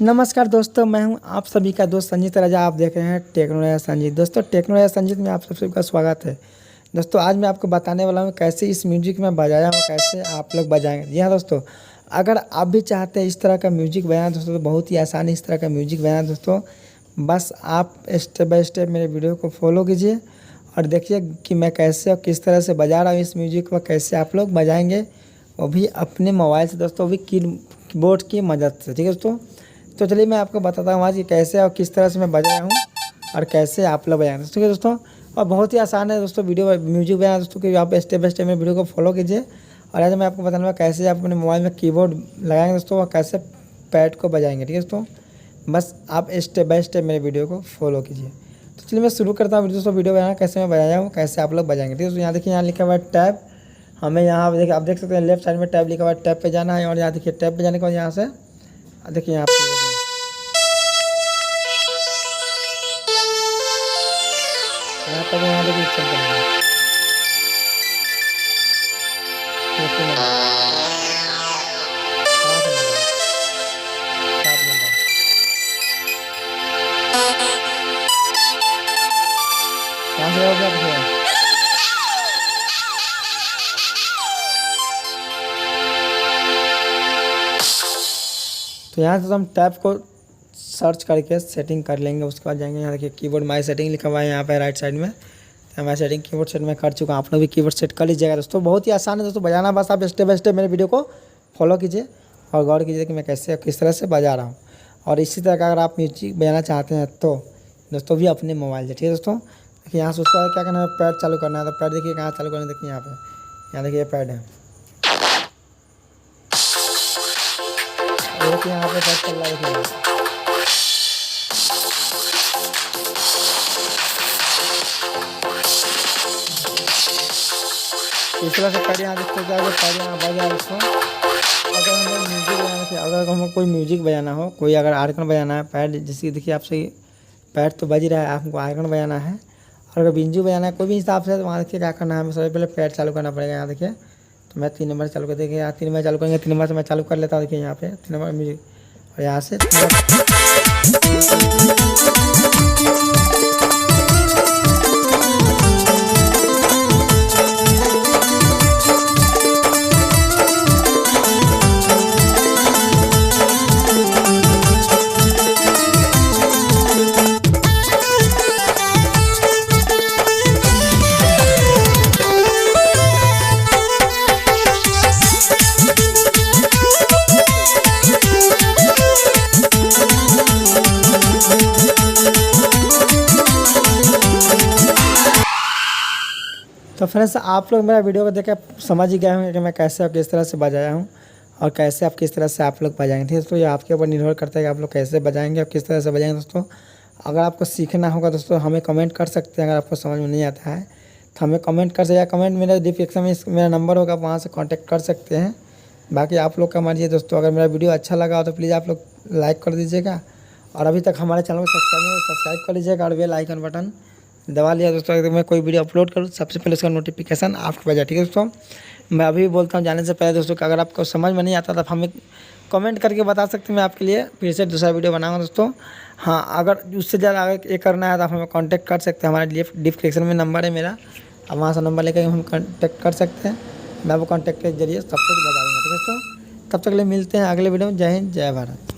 नमस्कार दोस्तों, मैं हूं आप सभी का दोस्त संजीत राजा। आप देख रहे हैं टेक्नोलॉजी संजीत। दोस्तों, टेक्नोलॉजी संजीत में आप सभी का स्वागत है। दोस्तों, आज मैं आपको बताने वाला हूं कैसे इस म्यूजिक में बजाया हूं, कैसे आप लोग बजाएंगे। जी हाँ दोस्तों, अगर आप भी चाहते हैं इस तरह का म्यूजिक बजाना दोस्तों, तो बहुत ही आसान है इस तरह का म्यूजिक बजाना दोस्तों। बस आप स्टेप बाय स्टेप मेरे वीडियो को फॉलो कीजिए और देखिए कि मैं कैसे और किस तरह से बजा रहा हूँ इस म्यूजिक को, कैसे आप लोग बजाएंगे, वो भी अपने मोबाइल से दोस्तों, वो भी कीबोर्ड की मदद से। ठीक है दोस्तों, तो चलिए मैं आपको बताता हूँ आज कि कैसे और किस तरह से मैं बजाया हूँ और कैसे आप लोग बजाएंगे। ठीक है दोस्तों, और बहुत ही आसान है दोस्तों वीडियो म्यूजिक बजाना दोस्तों, कि आप स्टेप बाय स्टेप में वीडियो को फॉलो कीजिए। और आज मैं आपको बताऊँगा कैसे आप अपने मोबाइल में कीबोर्ड लगाएंगे दोस्तों और कैसे पैड को बजाएंगे। ठीक है दोस्तों, बस आप स्टेप बाय स्टेप मेरे वीडियो को फॉलो कीजिए। तो चलिए मैं शुरू करता हूँ दोस्तों वीडियो बनाना कैसे मैं बजाया हूँ, कैसे आप लोग बजाएंगे। ठीक है दोस्तों, यहाँ देखिए, यहाँ लिखा हुआ है टैब। हमें यहाँ देखिए, आप देख सकते हैं लेफ्ट साइड में टैब लिखा हुआ है, टैब पे जाना है। और यहाँ देखिए टैब पे जाने के बाद यहाँ से देखिए यहाँ पे यहाँ देखिए चल रहा है। तो यहाँ से हम टैब को सर्च करके सेटिंग कर लेंगे। उसके बाद जाएंगे, यहाँ देखिए कीबोर्ड माई सेटिंग लिखा हुआ है यहाँ पे राइट साइड में। तो मैं सेटिंग कीबोर्ड सेट में कर चुका हूँ, आप लोग भी कीबोर्ड सेट कर लीजिएगा दोस्तों। बहुत ही आसान है दोस्तों बजाना, बस आप स्टेप बाय स्टेप मेरे वीडियो को फॉलो कीजिए और गौर कीजिए कि मैं कैसे किस तरह से बजा रहा हूँ। और इसी तरह का अगर आप म्यूजिक बजाना चाहते हैं तो दोस्तों भी अपने मोबाइल से। ठीक है दोस्तों, देखिए यहाँ से उसके बाद क्या करना है, पैड चालू करना है। तो पैड देखिए कहाँ चालू करना है, देखिए यहाँ देखिए पैड है, देखिए यहाँ पे पैड चल रहा है। देखिए इस तरह से पैड यहाँ देखते जाएगा, पैड यहाँ बजा इसको। अगर हमें म्यूजिक बजाना चाहिए, अगर हमें कोई म्यूजिक बजाना हो, कोई अगर आर्गन बजाना है, पैड जैसे देखिए आपसे पैड तो बज रहा है, आपको आर्गन बजाना है। और अगर बिंजू बजाना है कोई भी हिसाब से, तो वहाँ देखिए क्या करना है, हमें सबसे पहले पैड चालू करना पड़ेगा। यहाँ देखिए, तो मैं 3 नंबर चालू कर, देखिए यहाँ 3 नंबर चालू करेंगे, 3 नंबर से मैं चालू कर लेता हूँ। देखिए यहाँ पे 3 नंबर म्यूजिक, और यहाँ से तो फ्रेंड्स, आप लोग मेरा वीडियो को देख के समझ ही गए होंगे कि मैं कैसे और किस तरह से बजाया हूँ और कैसे आप किस तरह से आप लोग बजाएंगे। ठीक है दोस्तों, ये आपके ऊपर निर्भर करता है कि आप लोग कैसे बजाएंगे और किस तरह से बजाएंगे दोस्तों। अगर आपको सीखना होगा दोस्तों, हमें कमेंट कर सकते हैं। अगर आपको समझ में नहीं आता है तो हमें कमेंट कर सकते हैं, कमेंट मेरे डिस्क्रिप्शन में मेरा नंबर होगा, वहाँ से कॉन्टैक्ट कर सकते हैं। बाकी आप लोग का मर्जी है दोस्तों। अगर मेरा वीडियो अच्छा लगा हो तो प्लीज़ आप लोग लाइक कर दीजिएगा, और अभी तक हमारे चैनल को सब्सक्राइब कर लीजिएगा और बेल आइकन बटन दबा लिया दोस्तों। अगर मैं कोई वीडियो अपलोड करूँ सबसे पहले उसका नोटिफिकेशन आपको बजा। ठीक है दोस्तों, मैं अभी भी बोलता हूँ जाने से पहले दोस्तों कि अगर आपको समझ में नहीं आता तो हमें कमेंट करके बता सकते हैं, मैं आपके लिए फिर से दूसरा वीडियो बनाऊँगा दोस्तों। हाँ, अगर उससे ज़्यादा आगे ये करना है तो आप हमें कॉन्टैक्ट कर सकते हैं, हमारे लिए डिस्क्रिप्शन में नंबर है मेरा, अब वहाँ से नंबर लेकर हम कॉन्टैक्ट कर सकते हैं। मैं वो कॉन्टैक्ट के जरिए सब कुछ बता दूँगा। ठीक है दोस्तों, तब तक के लिए मिलते हैं अगले वीडियो में। जय हिंद, जय भारत।